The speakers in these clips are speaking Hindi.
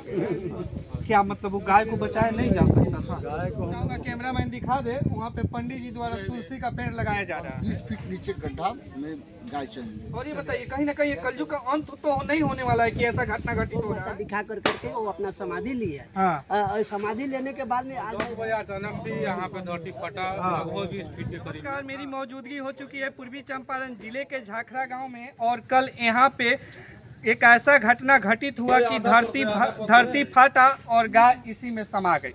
क्या मतलब वो गाय को बचाया नहीं जा सकता था? चाहूंगा कैमरामैन दिखा दे, वहाँ पे पंडित जी द्वारा तुलसी का पेड़ लगाया जा रहा है। 20 फीट नीचे गड्ढा में गाय चली है। और ये बताइए कहीं ना कहीं ये कलयुग का अंत तो नहीं होने वाला है कि ऐसा घटना घटित हो रहा है? दिखा कर करके वो अपना समाधि ली है। हाँ। समाधि लेने के बाद में आज 10 बजे अचानक से यहाँ पे धरती फटा, लगभग 20 फीट के करीब। नमस्कार, मेरी मौजूदगी हो चुकी है पूर्वी चंपारण जिले के झाखरा गांव में, और कल यहाँ पे एक ऐसा घटना घटित हुआ कि धरती फटा और गाय इसी में समा गई।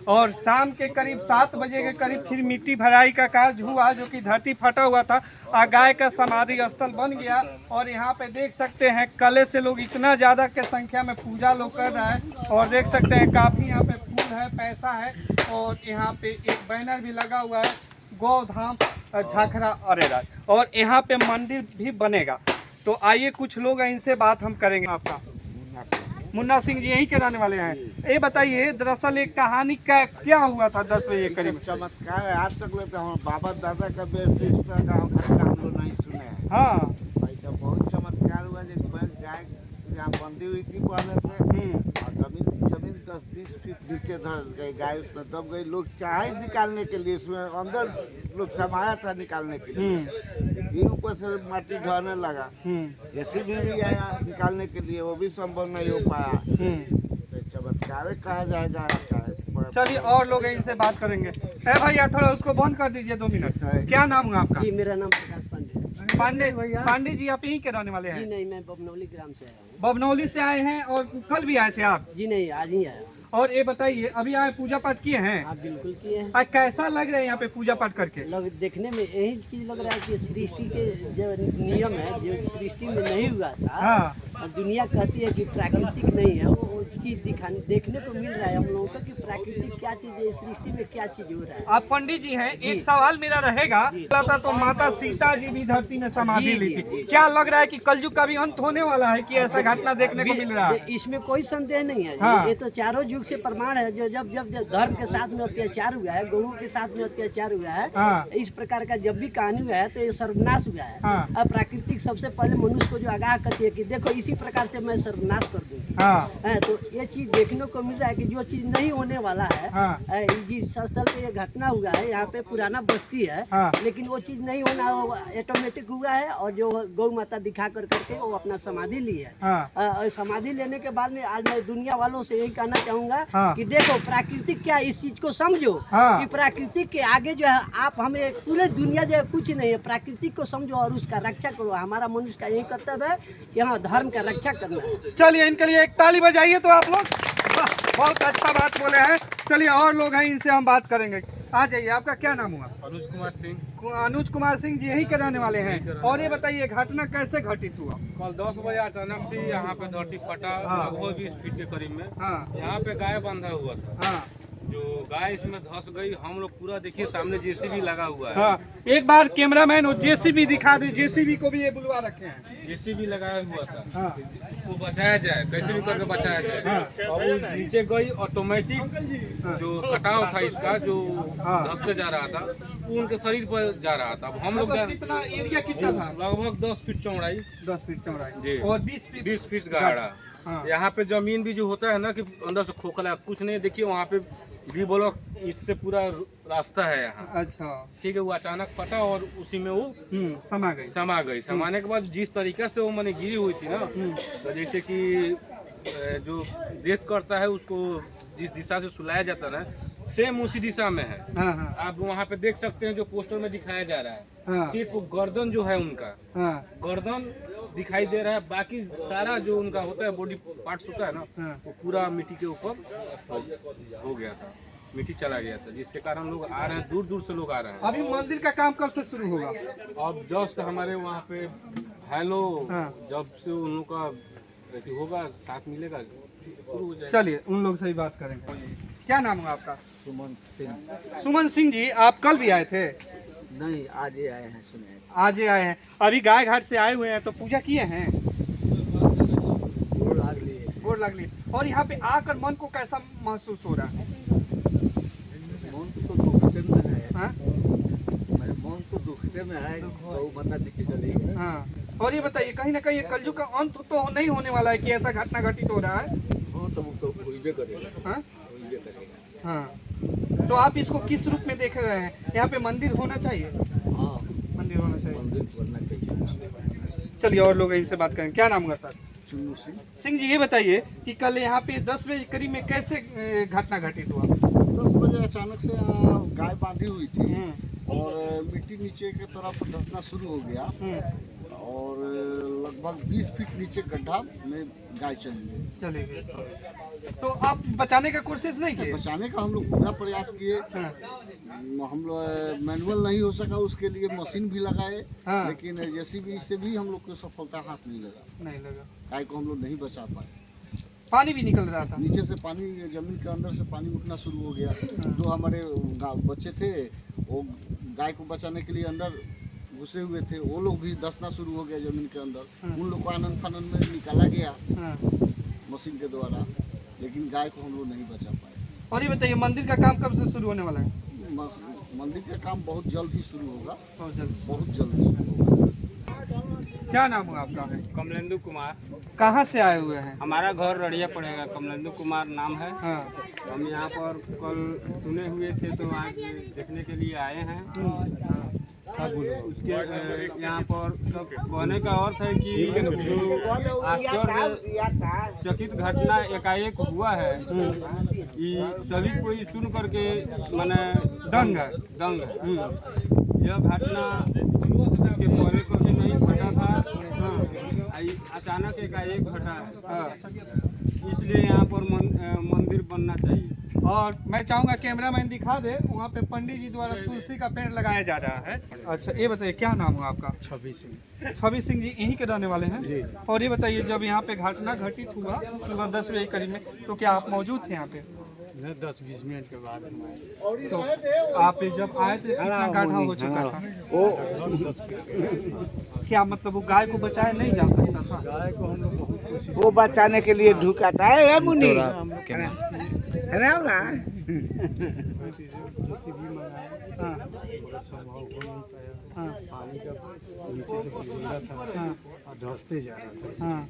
और शाम के करीब 7 बजे के करीब फिर मिट्टी भराई का कार्य हुआ, जो कि धरती फटा हुआ था और गाय का समाधि स्थल बन गया। और यहाँ पे देख सकते हैं कले से लोग इतना ज़्यादा के संख्या में पूजा लोग कर रहे हैं, और देख सकते हैं काफ़ी यहाँ पे फूल है, पैसा है, और यहाँ पे एक बैनर भी लगा हुआ है गौधाम झाखरा अरेराज, और यहाँ पे मंदिर भी बनेगा। तो आइए कुछ लोग हैं, इनसे बात हम करेंगे। आपका मुन्ना सिंह जी यहीं के रहने वाले हैं। ये बताइए दरअसल एक कहानी का क्या हुआ था 10 बजे करीब? चमत्कार है, आज तक लेते हैं बाबा दादा का घटना हम लोग नहीं सुने हैं। हाँ भाई तो बहुत चमत्कार हुआ, जो गाय यहाँ बंदी हुई थी पहले से, और जमीन 10-20 फीट नीचे धर गई गाय, उसमें दब गई। लोग चाहे निकालने के लिए, उसमें अंदर लोग समाया था निकालने के लिए, लेकिन ऊपर से माटी ढहने लगा। जेसीबी भी आया निकालने के लिए, वो भी संभव नहीं हो पाया। तो चमत्कार कहा जाएगा। चलिए और लोग हैं, इनसे बात करेंगे। ए भैया थोड़ा उसको बंद कर दीजिए 2 मिनट। क्या नाम है आपका? जी मेरा नाम प्रकाश पांडे। पांडे जी आप यहीं के रहने वाले हैं? जी नहीं, मैं बबनौली ग्राम से आया हूँ। बबनौली से आए हैं, और कल भी आए थे आप? जी नहीं, आज ही आया हूँ। और ये बताइए अभी आए पूजा पाठ किए हैं? आप बिल्कुल किए हैं। कैसा लग रहा है यहाँ पे पूजा पाठ करके? देखने में यही चीज लग रहा है कि सृष्टि के जो नियम है, जो सृष्टि में नहीं हुआ था, हाँ। और दुनिया कहती है कि प्राकृतिक नहीं है, वो चीज देखने को मिल रहा है हम लोगों को कि प्राकृतिक क्या चीज है, सृष्टि में क्या चीज हो रहा है। आप पंडित जी हैं, एक सवाल मेरा रहेगा। था तो माता सीता जी भी धरती में समाधि ली थी, क्या लग रहा है कि कलयुग का भी अंत होने वाला है कि ऐसा घटना देखने को मिल रहा है? इसमें कोई संदेह नहीं है। हाँ। ये तो चारों युग से प्रमाण है, जो जब धर्म के साथ में अत्याचार हुआ है, गौओं के साथ में अत्याचार हुआ है, हाँ। इस प्रकार का जब भी कहानी हुआ है तो ये सर्वनाश हुआ है। हाँ। अब प्राकृतिक सबसे पहले मनुष्य को जो आगाह करती है कि देखो इसी प्रकार से मैं सर्वनाश कर दूंगी। हाँ। तो ये चीज देखने को मिल रहा है कि जो चीज नहीं होने वाला है, हाँ। जिस स्थल पे ये घटना हुआ है, यहाँ पे पुराना बस्ती है, हाँ। लेकिन वो चीज नहीं होना, वो ऑटोमेटिक हुआ है। और जो गौ माता दिखा कर करके वो अपना समाधि ली है। हाँ। समाधि लेने के बाद में आज मैं दुनिया वालों से यही कहना चाहूंगा हाँ। कि देखो प्राकृतिक क्या, इस चीज को समझो। हाँ। कि प्राकृतिक के आगे जो है आप हमें पूरे दुनिया जो है कुछ नहीं है, प्राकृतिक को समझो और उसका रक्षा करो। हमारा मनुष्य का यही कर्तव्य है कि हाँ धर्म का रक्षा करना है। चलिए इनके लिए एक ताली बजाइए तो आप लोग। बहुत अच्छा बात बोले हैं। चलिए और लोग हैं, इनसे हम बात करेंगे। आ जाइए, आपका क्या नाम हुआ? अनुज कुमार सिंह। अनुज कुमार सिंह जी यहीं के रहने वाले हैं। और ये बताइए घटना कैसे घटित हुआ? कल 10 बजे अचानक से यहाँ पे धरती फटा, हाँ। लगभग 20 फीट के करीब में। हाँ। यहाँ पे गाय बंधा हुआ था। हाँ। जो गाय इसमें धस गई, हम लोग पूरा देखिए सामने जेसीबी लगा हुआ है। हाँ। एक बार कैमरामैन वो जेसीबी दिखा दे, जेसीबी को भी ये बुलवा रखे हैं। जेसीबी लगाया हुआ था। हाँ। उसको बचाया जाए, कैसे भी करके बचाया जाए। हाँ। और वो नीचे गई, ऑटोमेटिक जो कटाव था इसका, जो हाँ। धंसते जा रहा था, वो उनके शरीर पर जा रहा था। अब हम लोग मतलब कितना एरिया कितना था? लगभग 10 फीट चौड़ाई, 10 फीट चौड़ाई जी। और 20 फीट गहरा। हाँ। यहाँ पे जमीन भी जो होता है ना कि अंदर से खोखला, कुछ नहीं। देखिए वहाँ पे भी ब्लॉक ईट से पूरा रास्ता है यहाँ। अच्छा। ठीक है, वो अचानक फटा और उसी में वो समा गई। समाने के बाद जिस तरीके से वो मैंने गिरी हुई थी ना, तो जैसे कि जो डेथ करता है उसको जिस दिशा से सुलाया जाता है ना, सेम उसी दिशा में है। हाँ। हाँ। आप वहाँ पे देख सकते हैं जो पोस्टर में दिखाया जा रहा है। हाँ। सिर्फ गर्दन जो है उनका, हाँ। गर्दन दिखाई दे रहा है, बाकी सारा जो उनका होता है बॉडी पार्ट्स होता है ना, हाँ। वो पूरा मिट्टी के ऊपर हो गया था, मिट्टी चला गया था, जिसके कारण लोग आ रहे हैं, दूर दूर से लोग आ रहे हैं। अभी मंदिर का काम कब से शुरू होगा? अब जस्ट हमारे वहाँ पे हेलो, हाँ। जब से उन लोग का अथी होगा, साथ मिलेगा, शुरू हो जाएगा। चलिए उन लोग से ही बात करेंगे। क्या नाम है आपका? सुमन सिंह। सुमन सिंह जी, आप कल भी आए थे? नहीं, आज ही आए हैं। सुने आज ही आए हैं। अभी गाय घाट से आए हुए हैं, तो पूजा किए हैं? गोड़ लग ली। और यहाँ पे आकर मन को कैसा महसूस हो रहा है? मन तो दुखते में है। हाँ? मन तो दुखते में है, तो बता नीचे चलेगी। हाँ। और ये बताइए कहीं ना कहीं ये कलयुग का अंत तो नहीं होने वाला है कि ऐसा घटना घटित हो रहा है? हाँ, तो हाँ हाँ, तो आप इसको किस रूप में देख रहे हैं? यहाँ पे मंदिर होना चाहिए, मंदिर होना चाहिए। चलिए और लोग इनसे बात करें। क्या नाम होगा सर? चुन्नू सिंह जी, ये बताइए कि कल यहाँ पे 10 बजे करीब में कैसे घटना घटित हुआ? 10 बजे अचानक से गाय बांधी हुई थी और मिट्टी नीचे की तरफ धंसना शुरू हो गया और लगभग 20 फीट नीचे गड्ढा में गाय चली गई। तो आप बचाने का कोशिश नहीं किए? बचाने का हम लोग पूरा प्रयास किए। हाँ। हम लोग मैनुअल नहीं हो सका, उसके लिए मशीन भी लगाए। हाँ। लेकिन जेसीबी से भी हम लोग को सफलता हाथ नहीं लगा। गाय को हम लोग नहीं बचा पाए। पानी भी निकल रहा था, नीचे से पानी, जमीन के अंदर से पानी उठना शुरू हो गया। जो हमारे बच्चे थे वो गाय को बचाने के लिए अंदर घुसे हुए थे, वो लोग भी धंसना शुरू हो गया जमीन के अंदर। उन लोग को आनंद फानंद में निकाला गया मशीन के द्वारा, लेकिन गाय को हम लोग नहीं बचा पाए। और ये बताइए मंदिर का काम कब से शुरू होने वाला है? मंदिर का काम बहुत जल्द ही शुरू होगा, बहुत जल्द शुरू होगा। क्या नाम है आपका? कमलेंदु कुमार। कहाँ से आए हुए हैं? हमारा घर रड़िया पड़ेगा, कमलेंदु कुमार नाम है। हाँ। हम यहाँ पर कल सुने हुए थे तो आज देखने के लिए आए हैं। उसके यहाँ पर सब कहने का अर्थ है कि जो आश्चर्यचकित घटना एकाएक हुआ है कि सभी कोई सुन करके माने दंग है। यह घटना इसके पहले कभी नहीं घटा था, अचानक एकाएक घटा है। इसलिए यहाँ पर मंदिर बनना चाहिए। और मैं चाहूंगा कैमरामैन दिखा दे, वहाँ पे पंडित जी द्वारा तुलसी का पेड़ लगाया जा रहा है। अच्छा, ये बताइए क्या नाम है आपका? छवि सिंह। छवि सिंह जी यहीं के रहने वाले हैं? जी। और ये बताइए जब यहाँ पे घटना घटित हुआ सुबह 10 बजे करीब में, तो क्या आप मौजूद थे यहाँ पे? 10-20 मिनट के बाद तो आप जब आए थे कितना गाढ़ा हो चुका था? क्या मतलब वो गाय को बचाया नहीं जा सकता था? गाय को हम लोग बहुत कोशिश वो बचाने के लिए ढुका था। मुनि हाँ। मगर संभव हो नहीं पाया। हाँ। पानी का नीचे से गुजरा था और धंसते जा रहा था। हाँ।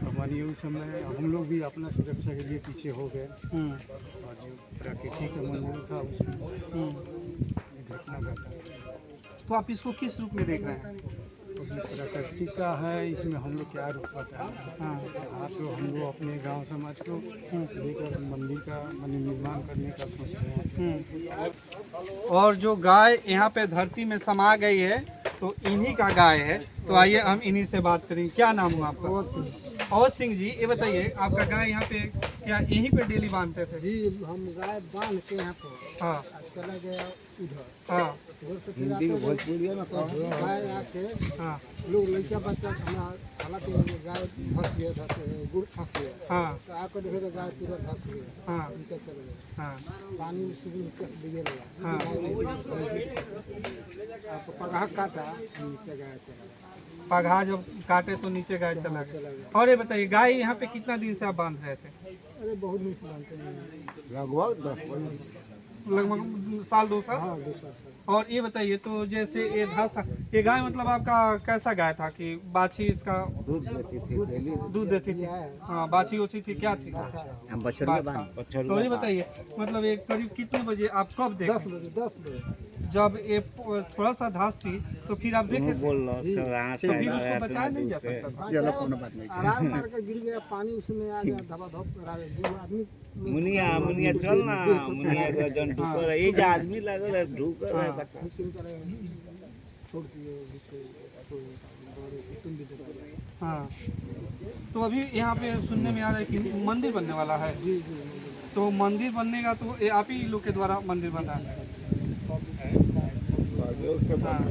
हमारी उस समय हम लोग भी अपना सुरक्षा के लिए पीछे हो गए और जो प्रकृति का मंदिर था उसमें घटना घटा। तो आप इसको किस रूप में देख रहे हैं? प्रकृति का है, इसमें हम लोग क्या रूप पाता है। हाँ, तो हम लोग अपने गांव समाज को लेकर मंदिर का निर्माण करने का सोच रहे हैं। और जो गाय यहाँ पे धरती में समा गई है तो इन्हीं का गाय है, तो आइए हम इन्हीं से बात करेंगे। क्या नाम हुआ आपका? और सिंह जी, ये बताइए आपका गाय यहाँ पे क्या यहीं पे डेली बांधते थे? जी, हम गाय बांध के यहाँ पे हाँ। चला गया उधर। हाँ। हिंदी भोजपुरी ना गाय आके हाँ। लोग लड़का बच्चा हालांकि गाय फंस गया था, गुड़ फंस गया। हाँ। तो आकर देखे तो गाय पूरा धंस गया। हाँ। नीचे चले गए। हाँ। पानी में शुरू नीचे से गिर गया। हाँ। आपको पगाह काटा, नीचे गाय चला गया। पगहा जब काटे तो नीचे गाय चला गया। और ये बताइए गाय यहाँ पे कितना दिन से आप बांध रहे थे? अरे बहुत दिन से बांधते हैं, लगभग 10 लगभग साल 2 साल। हाँ 2 साल से। और ये बताइए तो जैसे ये गाय मतलब आपका कैसा गाय था कि बाछी इसका दूध देती थी, डेली दूध देती थी? हाँ, बाछी ओछी थी, क्या थी? हम बछड़े बाछा। तो ये बताइए मतलब ये करीब कितने बजे आप कब देखे? 10 बजे जब ये थोड़ा सा घास थी तो फिर आप देखे थे? तो फिर उसको बचाया नहीं जा सकता था? आराम करके गिर गया, पानी उसमें आ गया, धपाधप करा गया। 2 आदमी मुनिया चल ना, मुनिया का जन ढुकर है, ये आदमी लगल है ढुकर है बच्चा। छोड़ दिए तुम भी देखो। हाँ। तो अभी यहाँ पे सुनने में आ रहा है कि मंदिर बनने वाला है। जी। तो मंदिर बनने का तो आप ही लोग के द्वारा मंदिर बना है। हाँ।